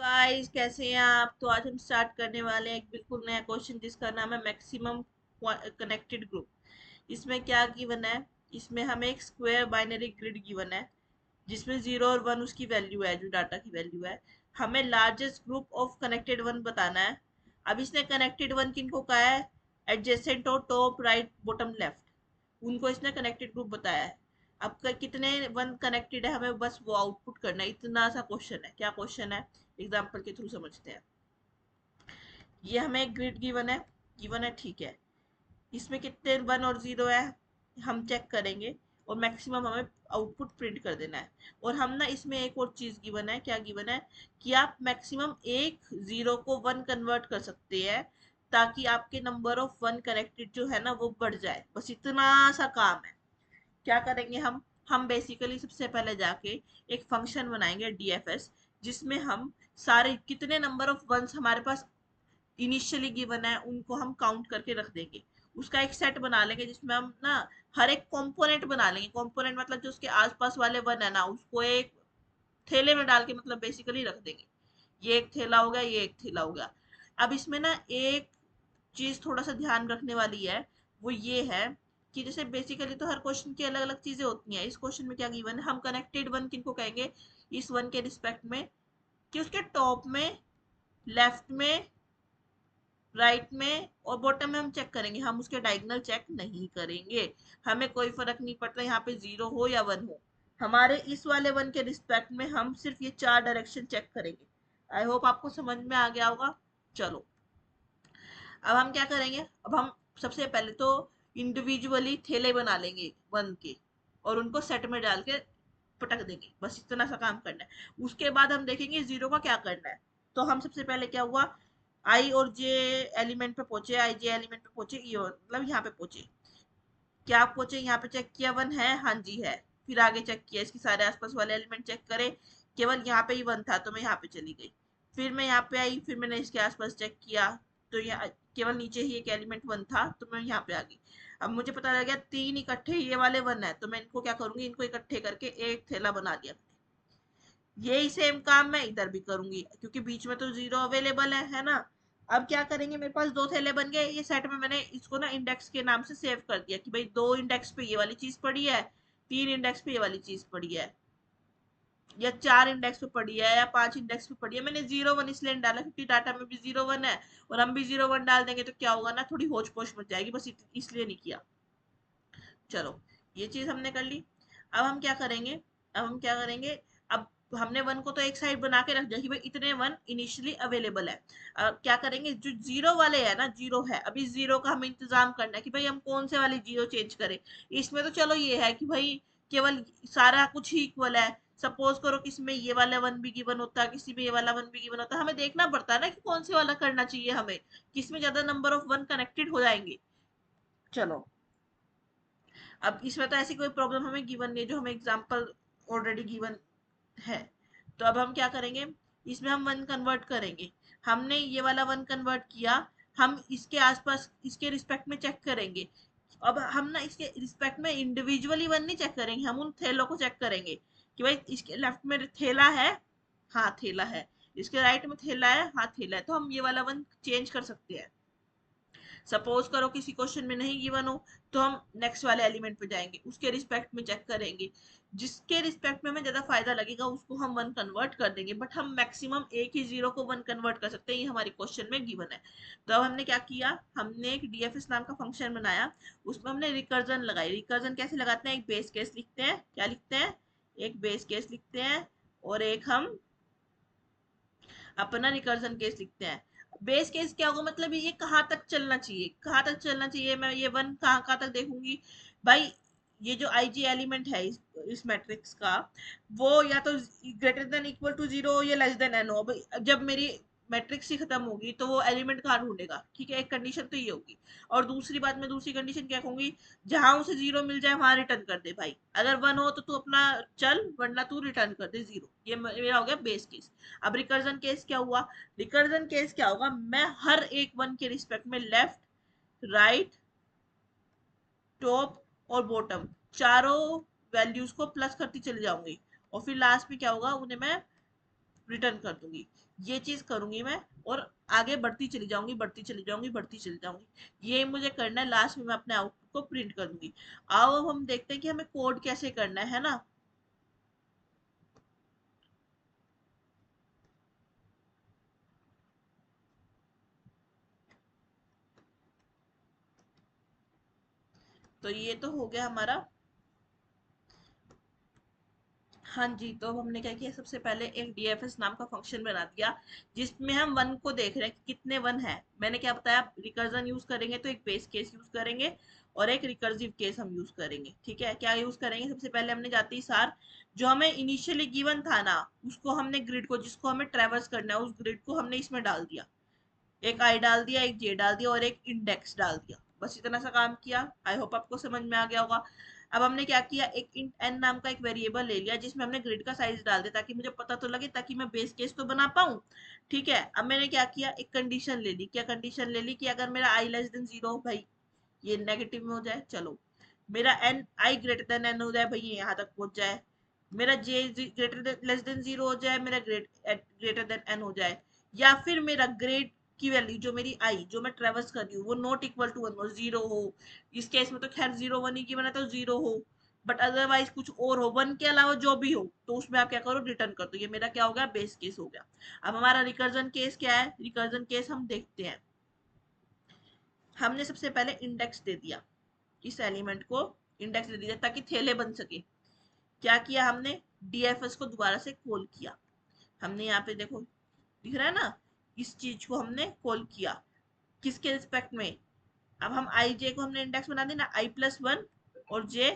Guys, कैसे हैं आप? तो आज हम स्टार्ट करने वाले हैं एक बिल्कुल नया क्वेश्चन जिसका नाम है मैक्सिमम कनेक्टेड ग्रुप। इसमें क्या गिवन है? इसमें हमें एक स्क्वायर बाइनरी ग्रिड गिवन है जिसमें 0 और 1 उसकी वैल्यू है, जो डाटा की वैल्यू है। हमें largest group of connected one बताना है। अब इसने कनेक्टेड वन किनको कहा है? एडजेसेंट और टॉप राइट बॉटम लेफ्ट, उनको इसने कनेक्टेड ग्रुप बताया है। अब कितने वन कनेक्टेड है हमें बस वो आउटपुट करना है। इतना सा क्वेश्चन है। क्या क्वेश्चन है? एग्जाम्पल के थ्रू समझते हैं। ये हमें एक ग्रिड गिवन है, ठीक है। इसमें कितने 1 और 0 है हम चेक करेंगे, और मैक्सिमम हमें आउटपुट प्रिंट कर देना है। और हम ना इसमें एक और चीज गिवन है। क्या गिवन है? कि आप मैक्सिमम एक 0 को 1 कन्वर्ट कर सकते हैं, ताकि आपके नंबर ऑफ वन कनेक्टेड जो है ना वो बढ़ जाए। बस इतना सा काम है। क्या करेंगे हम बेसिकली सबसे पहले जाके एक फंक्शन बनाएंगे डीएफएस, जिसमें हम सारे कितने नंबर ऑफ वंस हमारे पास इनिशियली गिवन है उनको हम काउंट करके रख देंगे। उसका एक सेट बना लेंगे जिसमें हम ना हर एक कंपोनेंट बना लेंगे। कंपोनेंट मतलब जो उसके आसपास वाले वन है ना, उसको एक थैले में डाल के मतलब बेसिकली रख देंगे। ये एक थैला हो गया, ये एक थैला हो गया। अब इसमें ना एक चीज थोड़ा सा ध्यान रखने वाली है। वो ये है कि जैसे बेसिकली तो हर क्वेश्चन की अलग अलग चीजें होती हैं। इस क्वेश्चन में क्या गिवन है? हम कनेक्टेड वन किनको कहेंगे इस वन के रिस्पेक्ट में? कि उसके टॉप में, लेफ्ट में, राइट में और बॉटम में हम चेक करेंगे। हम उसके डायगोनल चेक नहीं करेंगे। हमें कोई फर्क नहीं पड़ता यहाँ पे 0 हो या 1 हो। हमारे इस वाले वन के रिस्पेक्ट में हम सिर्फ ये 4 डायरेक्शन चेक करेंगे। आई होप आपको समझ में आ गया होगा। चलो, अब हम क्या करेंगे? अब हम सबसे पहले तो इंडिविजुअली थैले बना लेंगे वन के, और उनको सेट में डाल के पटक देंगे। बस इतना सा काम करना है। उसके बाद हम देखेंगे 0 का क्या करना है। तो हम सबसे पहले क्या हुआ, आई और जे एलिमेंट पे पहुंचे। आई जे एलिमेंट पे पहुंचे, ये मतलब यहाँ पे पहुंचे। क्या पहुंचे? यहाँ पे चेक किया 1 है, हाँ जी है। फिर आगे चेक किया, इसके सारे आसपास वाले एलिमेंट चेक करे, केवल यहाँ पे ही 1 था तो मैं यहाँ पे चली गई। फिर मैं यहाँ पे आई, फिर मैंने इसके आसपास चेक किया, तो यहाँ केवल नीचे ही एक एलिमेंट 1 था तो मैं यहाँ पे आ गई। अब मुझे पता लग गया 3 इकट्ठे ये वाले 1 है, तो मैं इनको क्या करूंगी, इनको इकट्ठे करके एक थैला बना दिया। यही सेम काम मैं इधर भी करूंगी, क्योंकि बीच में तो 0 अवेलेबल है ना। अब क्या करेंगे, मेरे पास दो थैले बन गए। ये सेट में मैंने इसको ना इंडेक्स के नाम से सेव कर दिया कि भाई 2 इंडेक्स पे ये वाली चीज पड़ी है, 3 इंडेक्स पे ये वाली चीज पड़ी है, या 4 इंडेक्स पे पड़ी है, या 5 इंडेक्स पे पड़ी है। मैंने 0 1 इसलिए नहीं डाला क्योंकि डाटा में भी 0 1 है, और हम भी 0 1 डाल देंगे तो क्या होगा ना, थोड़ी होच पोच मच जाएगी। बस इसलिए नहीं किया। चलो, ये चीज हमने कर ली। अब हम क्या करेंगे? अब हमने 1 को तो एक साइड बना के रख दिया कि भाई इतने 1 इनिशियली अवेलेबल है। अब क्या करेंगे, जो 0 वाले है ना, 0 है, अभी 0 का हमें इंतजाम करना है कि भाई हम कौन से वाले 0 चेंज करें। इसमें तो चलो ये है कि भाई केवल सारा कुछ ही इक्वल है। सपोज करो किसी में ये वाला 1 भी गिवन होता है, किसी में ये वाला 1 भी गिवन होता है। हमें देखना पड़ता है ना कि कौन से वाला करना चाहिए हमें, किसमें ज्यादा नंबर ऑफ 1 कनेक्टेड हो जाएंगे। चलो, अब इसमें तो ऐसी कोई प्रॉब्लम हमें गिवन नहीं है, जो हमें एग्जांपल ऑलरेडी गिवन है। तो अब हम क्या करेंगे, इसमें हम 1 कन्वर्ट करेंगे। हमने ये वाला 1 कन्वर्ट किया, हम इसके आसपास इसके रिस्पेक्ट में चेक करेंगे। अब हम ना इसके रिस्पेक्ट में इंडिविजुअली 1 नहीं चेक करेंगे, हम उन थैलों को चेक करेंगे कि भाई इसके लेफ्ट में थैला है, हाँ थैला है। इसके राइट में थैला है, हाँ थैला है। तो हम ये वाला 1 चेंज कर सकते हैं। सपोज करो किसी क्वेश्चन में नहीं गिवन हो, तो हम नेक्स्ट वाले एलिमेंट पे जाएंगे, उसके रिस्पेक्ट में चेक करेंगे। जिसके रिस्पेक्ट में हमें ज्यादा फायदा लगेगा उसको हम 1 कन्वर्ट कर देंगे। बट हम मैक्सिमम एक ही 0 को 1 कन्वर्ट कर सकते हैं, ये हमारे क्वेश्चन में गिवन है। तो अब हमने क्या किया, हमने एक डीएफएस नाम का फंक्शन बनाया। उसमें हमने रिकर्जन लगाई। रिकर्जन कैसे लगाते हैं? एक बेस केस लिखते हैं। क्या लिखते हैं? एक बेस केस लिखते हैं, और एक हम अपना रिकर्जन केस लिखते हैं। बेस केस क्या होगा, मतलब ये कहाँ तक चलना चाहिए, कहाँ तक चलना चाहिए, मैं ये 1 कहाँ कहाँ तक देखूंगी। भाई ये जो आई जी एलिमेंट है इस मैट्रिक्स का, वो या तो ग्रेटर देन इक्वल टू 0 या लेस देन एन हो। भाई जब मेरी मैट्रिक्स ही खत्म होगी तो वो एलिमेंट कहाँ ढूंढेगा? ठीक है, एक कंडीशन तो ये होगी। और दूसरी बात, मैं दूसरी कंडीशन क्या कहूंगी, जहां उसे 0 मिल जाए वहां रिटर्न कर दे। भाई अगर 1 हो तो तू अपना चल, वरना तू रिटर्न कर दे 0। ये मेरा हो गया बेस केस। अब रिकर्जन केस क्या हुआ? रिकर्जन केस क्या होगा, मैं हर एक 1 के रिस्पेक्ट में लेफ्ट, राइट, टॉप और बॉटम चारों वैल्यूज को प्लस करती चली जाऊंगी, और फिर लास्ट में क्या होगा, उन्हें मैं रिटर्न कर दूंगी। ये चीज करूंगी मैं, और आगे बढ़ती चली जाऊंगी, बढ़ती चली जाऊंगी, बढ़ती चली जाऊंगी। ये मुझे करना है, लास्ट में मैं अपने आउटपुट को प्रिंट कर दूंगी। आओ अब हम देखते हैं कि हमें कोड कैसे करना है ना। तो ये तो हो गया हमारा। हाँ जी, तो हमने क्या किया, सबसे पहले एक डीएफएस नाम का फंक्शन बना दिया, जिसमें हम वन को देख रहे हैं कि कितने वन है। मैंने क्या बताया, रिकर्जन यूज करेंगे तो एक बेस केस यूज करेंगे और एक रिकर्सिव केस हम यूज करेंगे। ठीक है, क्या यूज करेंगे, सबसे पहले हमने जाते ही सार जो हमें इनिशियली गिवन था ना, उसको हमने ग्रिड को, जिसको हमें ट्रेवर्स करना है, उस ग्रिड को हमने इसमें डाल दिया। एक आई डाल दिया, एक जे डाल दिया और एक इंडेक्स डाल दिया। बस इतना सा काम किया। आई होप आपको समझ में आ गया होगा। अब हमने क्या किया, एक इंट एन नाम का एक वेरिएबल ले लिया, जिसमें हमने ग्रिड का साइज डाल दिया, ताकि मुझे पता तो लगे, ताकि मैं बेस केस तो बना पाऊं। ठीक है, अब मैंने क्या किया, एक कंडीशन ले ली। क्या कंडीशन ले ली, कि अगर मेरा आई लेस देन जीरो, भाई ये नेगेटिव में हो जाए, चलो। मेरा n i greater than n हो जाए, भाई ये यहाँ तक पहुंच जाए। मेरा j greater than less than zero हो जाए, मेरा ग्रेटर देन एन हो जाए। या फिर मेरा ग्रेड की वैल्यू, जो मेरी आई जो मैं ट्रेवर्स कर रही हूँ, वो नॉट इक्वल टू वन हो, जीरो हो। इस केस में तो खैर जीरो वन ही की बना, तो जीरो हो। बट अदरवाइज कुछ और हो, वन के अलावा जो भी हो, तो उसमें आप क्या करो, रिटर्न कर दो। ये मेरा क्या हो गया, बेस केस हो गया। अब हमारा रिकर्जन केस क्या है, रिकर्जन केस हम देखते हैं। हमने सबसे पहले इंडेक्स दे दिया, इस एलिमेंट को इंडेक्स दे दिया ताकि थैले बन सके। क्या किया हमने, डीएफएस को दोबारा से कॉल किया। हमने यहाँ पे देखो, दिख रहा है ना, इस चीज को हमने कॉल किया। किसके रिस्पेक्ट में, अब हम आई जे को हमने इंडेक्स बना देना, आई प्लस वन और जे,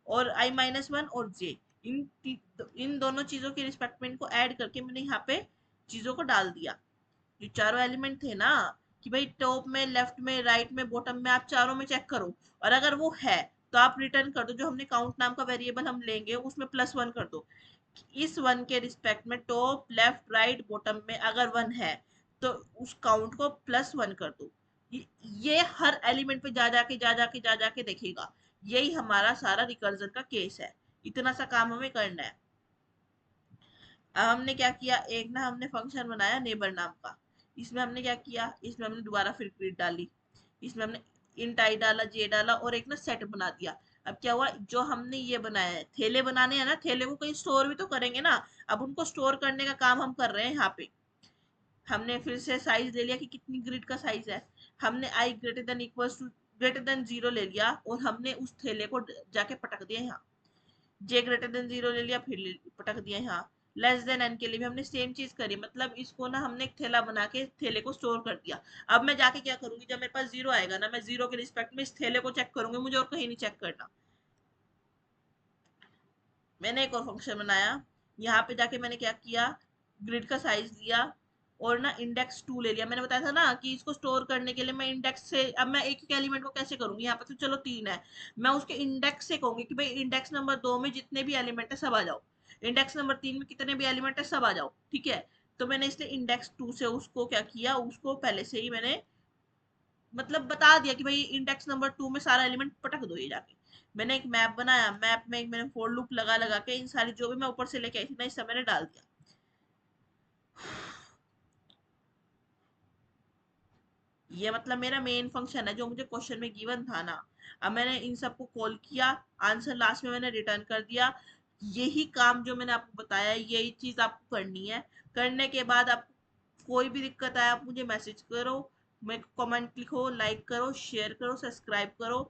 और आई माइनस वन और जे। इन दोनों चीजों के रिस्पेक्ट में इनको ऐड करके मैंने यहाँ पे चीजों को डाल दिया। जो चारों एलिमेंट थे ना, कि भाई टॉप में, लेफ्ट में, राइट में, बॉटम में, आप चारों में चेक करो। और अगर वो है तो आप रिटर्न कर दो। जो हमने काउंट नाम का वेरिएबल हम लेंगे, उसमें प्लस वन कर दो। इस वन के रिस्पेक्ट में टॉप, लेफ्ट, राइट, बॉटम में अगर वन है, तो उस काउंट को प्लस वन कर दो। ये हर एलिमेंट पे जा जाके जा जाके जा जाके देखेगा। यही हमारा सारा रिकर्जन का केस है। इतना सा काम हमें करना है। अब हमने क्या किया, एक ना हमने फंक्शन बनाया नेबर नाम का। इसमें हमने क्या किया, इसमें हमने दोबारा फिर ग्रिड डाली। इसमें हमने इंट आई डाला, जे डाला और एक ना सेट बना दिया। अब क्या हुआ, जो हमने ये बनाया है, थैले बनाने हैं ना, थैले को कहीं स्टोर भी तो करेंगे ना। अब उनको स्टोर करने का काम हम कर रहे हैं यहाँ पे। हमने फिर से साइज ले लिया कि कितनी ग्रिड का साइज है। हमने i greater than equal to greater than zero ले लिया, और हमने उस थैले को जाके पटक दिया यहाँ। जे ग्रेटर देन जीरो ले लिया, फिर पटक दिया यहाँ। लेस देन एन के लिए भी हमने सेम चीज करी, मतलब इसको ना हमने एक थैला बना के थैले को स्टोर कर दिया। अब मैं जाके क्या करूंगी, जब मेरे पास जीरो आएगा ना, मैं जीरो के रिस्पेक्ट में इस थैले को चेक करूंगी, मुझे और कहीं नहीं चेक करना। मैंने एक और फंक्शन बनाया। यहाँ पे जाके मैंने क्या किया, ग्रिड का साइज दिया, और ना इंडेक्स टू ले लिया। मैंने बताया था ना कि इसको स्टोर करने के लिए मैं इंडेक्स से, अब मैं एक एक एलिमेंट को कैसे करूंगी, यहाँ पे तो चलो तीन है। मैं उसके इंडेक्स से कहूंगी कि भाई इंडेक्स नंबर दो में जितने भी एलिमेंट है सब आ जाओ। इंडेक्स नंबर तीन में कितने भी एलिमेंट है सब आ जाओ। ठीक है, तो मैंने इसलिए इंडेक्स टू से उसको क्या किया, उसको पहले से ही मैंने मतलब बता दिया कि भाई इंडेक्स नंबर टू में सारा एलिमेंट पटक दो ये जाके। मैंने एक मैप बनाया, मैप में एक मैंने फोर लूप लगा लगा के इन सारी जो भी मैं ऊपर से लेके आई थी ना, इस सब मैंने डाल दिया। ये मतलब मेरा मेन फंक्शन है जो मुझे क्वेश्चन में गिवन था ना। अब मैंने इन सबको कॉल किया, आंसर लास्ट में मैंने रिटर्न कर दिया। यही काम जो मैंने आपको बताया, यही चीज आपको करनी है। करने के बाद आप कोई भी दिक्कत आए, आप मुझे मैसेज करो, मैं कमेंट लिखो, लाइक करो, शेयर करो, सब्सक्राइब करो।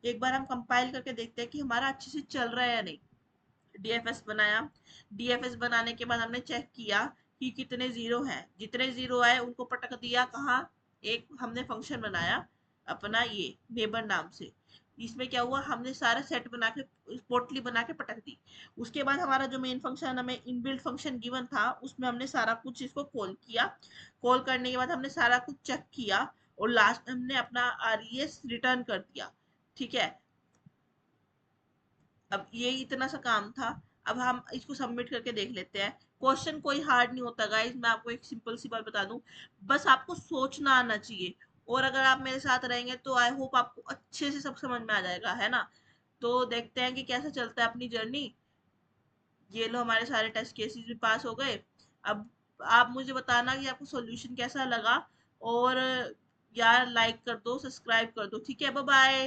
एक बार हम कंपाइल करके देखते हैं कि हमारा अच्छे से चल रहा है या नहीं। डीएफएस बनाया। डीएफएस बनाने के बाद हमने चेक किया कि कितने जीरो हैं। जितने जीरो आए उनको पटक दिया कहाँ, एक हमने फंक्शन बनाया अपना ये नेबर नाम से। इसमें क्या हुआ, हमने सारा सेट बना के पोटली बना के पटक दी। उसके बाद हमारा जो मेन फंक्शन, हमें इनबिल्ट फंक्शन गिवन था, उसमें हमने सारा कुछ इसको कॉल किया। कॉल करने के बाद हमने सारा कुछ चेक किया, और लास्ट में हमने अपना आरईएस रिटर्न कर दिया। ठीक है, अब ये इतना सा काम था। अब हम इसको सबमिट करके देख लेते हैं। क्वेश्चन कोई हार्ड नहीं होता गाइस, मैं आपको एक सिंपल सी बात बता दूं, बस आपको सोचना आना चाहिए। और अगर आप मेरे साथ रहेंगे तो आई होप आपको अच्छे से सब समझ में आ जाएगा, है ना। तो देखते हैं कि कैसा चलता है अपनी जर्नी। ये लो, हमारे सारे टेस्ट केसेस भी पास हो गए। अब आप मुझे बताना कि आपको सॉल्यूशन कैसा लगा, और यार लाइक कर दो, सब्सक्राइब कर दो, ठीक है, बाय बाय।